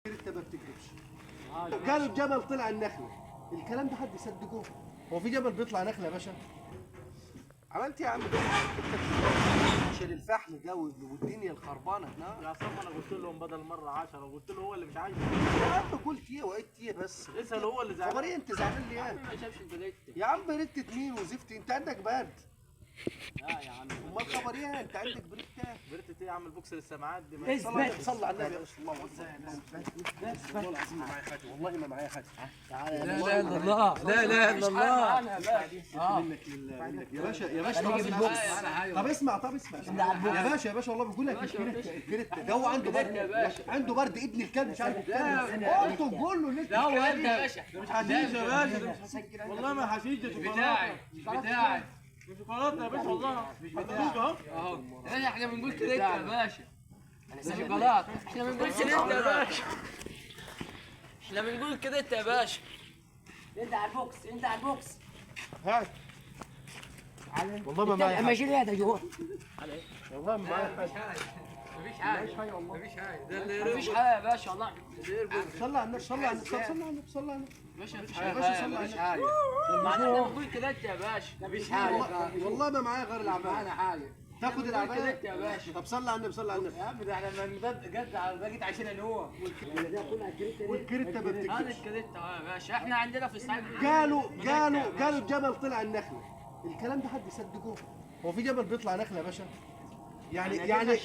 انت ما بتكذبش. قالوا الجبل طلع النخله، الكلام ده حد يصدقه؟ هو في جبل بيطلع نخله يا باشا؟ عملت إيه يا عم عشان الفحم ده والدنيا الخربانه هناك؟ يا صاحبي انا قلت لهم بدل مره 10 قلت له هو اللي مش عايز. يا عم قلت ايه وقلت ايه بس؟ اسال هو اللي زعلان. خبريه انت زعلان ليه؟ ما شافش البلد. يا عم بريتة مين وزفت؟ انت عندك برد. لا يا عم امال خبريه انت عندك بريتة؟ بريت ايه يا عم البوكس للسماعات دي؟ صلى على النبي يا رسول الله. والله العظيم ما معايا حاجه، والله ما معايا حاجه. لا اله الا الله، لا اله الا الله. منك لله منك يا باشا يا باشا. طب اسمع يا باشا يا باشا والله بقول لك الكريت ده هو عنده برد، عنده برد ابن الكلب مش عارف يتكلم. قلت قول له ليه؟ لا هو انت يا باشا، مش حشيش يا باشا، والله ما حشيش، ده بتاعي بتاعي شوكولاته يا باشا، والله مش بتاعي اهو. اهو احنا بنقول كده يا باشا، ده شوكولاته. احنا بنقول كده يا باشا، احنا بنقول كده يا باشا. انت على البوكس، انت على البوكس. هات والله ما معايا حاجه. ماشي ليه ده جوه؟ والله ما معايا حاجه. مفيش حاجه والله، مفيش حاجه، مفيش حاجه يا باشا والله. صلى على النبي صلى على النبي صلى على النبي صلى على النبي. مفيش يا باشا صلى على النبي. معناته احنا بنقول كده يا باشا، مفيش حاجه. والله ما معايا غير العباية. حاجه تاخد العباية يا باشا. طب صلى على النبي صلى على النبي. يا عم ده احنا جد على بقيت عايشين انا هو والكريتة ما هذا بتكذبش. الكريت اهو يا باشا. احنا عندنا في الصعيد قالوا الجبل طلع النخله، الكلام ده حد يصدقه؟ هو في جبل بيطلع نخله يا باشا؟ يعني لما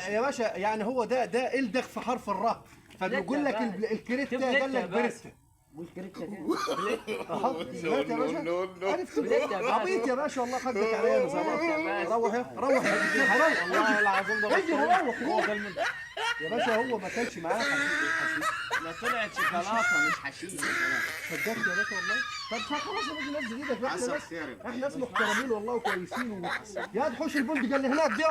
يا باشا يعني هو ده الدغ في حرف الراء، فبيقول لك الكريتة قال لك بريتة. والكريتة سمعت يا باشا؟ عرفت عبيط يا باشا والله حقك عليا يا زلمه. روح روح والله العظيم ده اجي روح يا باشا. هو ما كانش معاه حشيش. لا طلعت شوكولاته مش حشيش. صدقت يا باشا والله. طب خلاص يا باشا نزل ايدك. احنا ناس محترمين والله وكويسين. يا تحوش البلد قال لي هناك ده